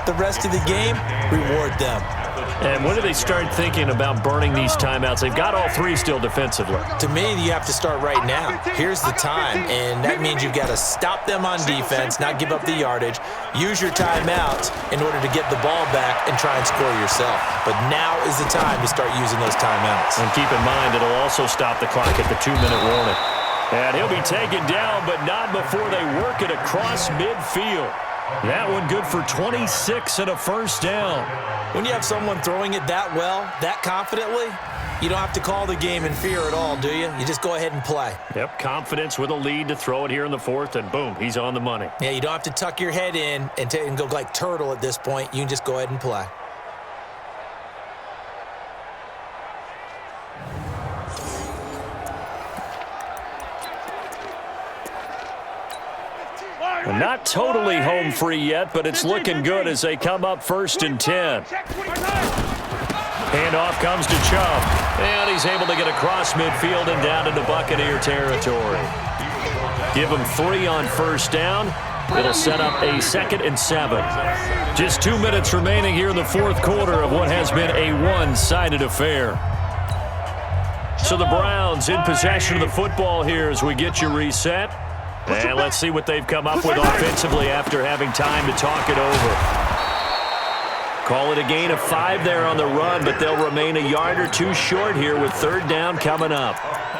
the rest of the game, reward them. And when do they start thinking about burning these timeouts? They've got all three still defensively. To me, you have to start right now. Here's the time, and that means you've got to stop them on defense, not give up the yardage, use your timeouts in order to get the ball back and try and score yourself. But now is the time to start using those timeouts. And keep in mind, it'll also stop the clock at the 2-minute warning. And he'll be taken down, but not before they work it across midfield. That one good for 26 and a first down. When you have someone throwing it that well, that confidently, you don't have to call the game in fear at all, do you? You just go ahead and play. Yep, confidence with a lead to throw it here in the fourth, and boom, he's on the money. Yeah, you don't have to tuck your head in and go like turtle at this point. You can just go ahead and play. Well, not totally home free yet, but it's looking good as they come up 1st and 10. Handoff comes to Chubb, and he's able to get across midfield and down into Buccaneer territory. Give him 3 on first down. It'll set up a 2nd and 7. Just 2 minutes remaining here in the fourth quarter of what has been a one-sided affair. So the Browns in possession of the football here as we get you reset. And let's see what they've come up with offensively after having time to talk it over. Call it a gain of 5 there on the run, but they'll remain a yard or 2 short here with 3rd down coming up.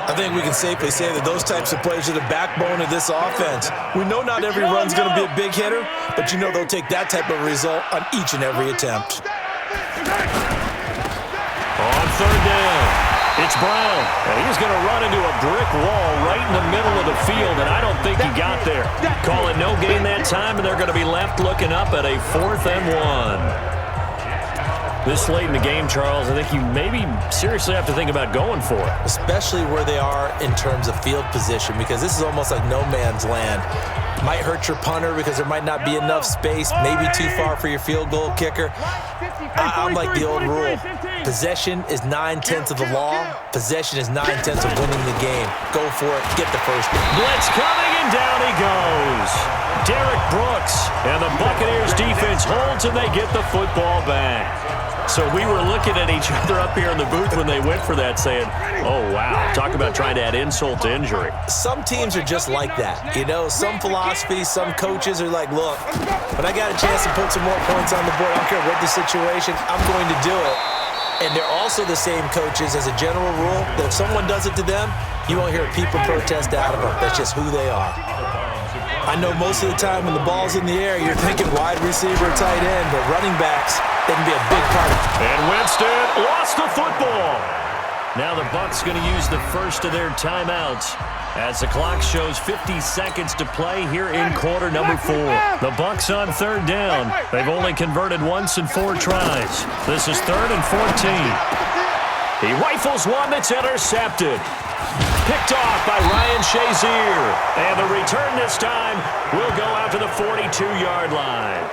I think we can safely say that those types of plays are the backbone of this offense. We know not every run's going to be a big hitter, but you know they'll take that type of result on each and every attempt. On 3rd down. It's Brown, and he's going to run into a brick wall right in the middle of the field, and I don't think he got there. Call it no gain that time, and they're going to be left looking up at a 4th and 1. This late in the game, Charles, I think you maybe seriously have to think about going for it. Especially where they are in terms of field position, because this is almost like no man's land. Might hurt your punter because there might not be enough space, maybe too far for your field goal kicker. I'm like the old rule. Possession is 9/10 of the law. Possession is 9/10 of winning the game. Go for it. Get the first one. Blitz coming, and down he goes. Derek Brooks, and the Buccaneers defense holds, and they get the football back. So we were looking at each other up here in the booth when they went for that saying, oh, wow, talk about trying to add insult to injury. Some teams are just like that. You know, some philosophies, some coaches are like, look, when I got a chance to put some more points on the board, I don't care what the situation, I'm going to do it. And they're also the same coaches as a general rule that if someone does it to them, you won't hear people protest out of them. That's just who they are. I know most of the time when the ball's in the air, you're thinking wide receiver, tight end, but running backs, they can be a big part of it. And Winston lost the football. Now the Bucs going to use the first of their timeouts as the clock shows 50 seconds to play here in quarter number 4. The Bucs on 3rd down. They've only converted once in 4 tries. This is 3rd and 14. He rifles one that's intercepted. Picked off by Ryan Shazier. And the return this time will go out to the 42-yard line.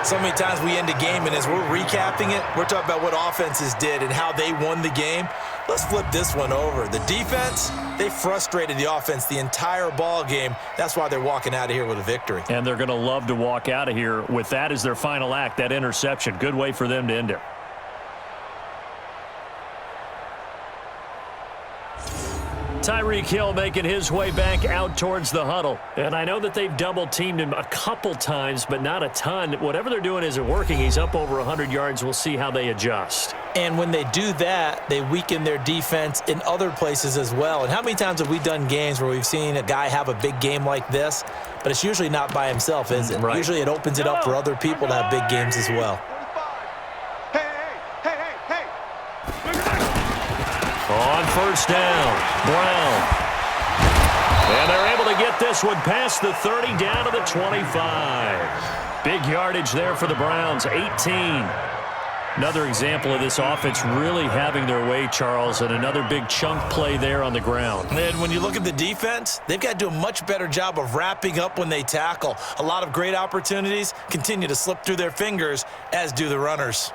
So many times we end a game, and as we're recapping it, we're talking about what offenses did and how they won the game. Let's flip this one over. The defense, they frustrated the offense the entire ball game. That's why they're walking out of here with a victory. And they're going to love to walk out of here with that as their final act, that interception. Good way for them to end it. Tyreek Hill making his way back out towards the huddle. And I know that they've double-teamed him a couple times, but not a ton. Whatever they're doing isn't working. He's up over 100 yards. We'll see how they adjust. And when they do that, they weaken their defense in other places as well. And how many times have we done games where we've seen a guy have a big game like this, but it's usually not by himself, is it? Right. Usually it opens it up for other people to have big games as well. On first down, Brown. And they're able to get this one past the 30 down to the 25. Big yardage there for the Browns, 18. Another example of this offense really having their way, Charles, and another big chunk play there on the ground. And when you look at the defense, they've got to do a much better job of wrapping up when they tackle. A lot of great opportunities continue to slip through their fingers, as do the runners.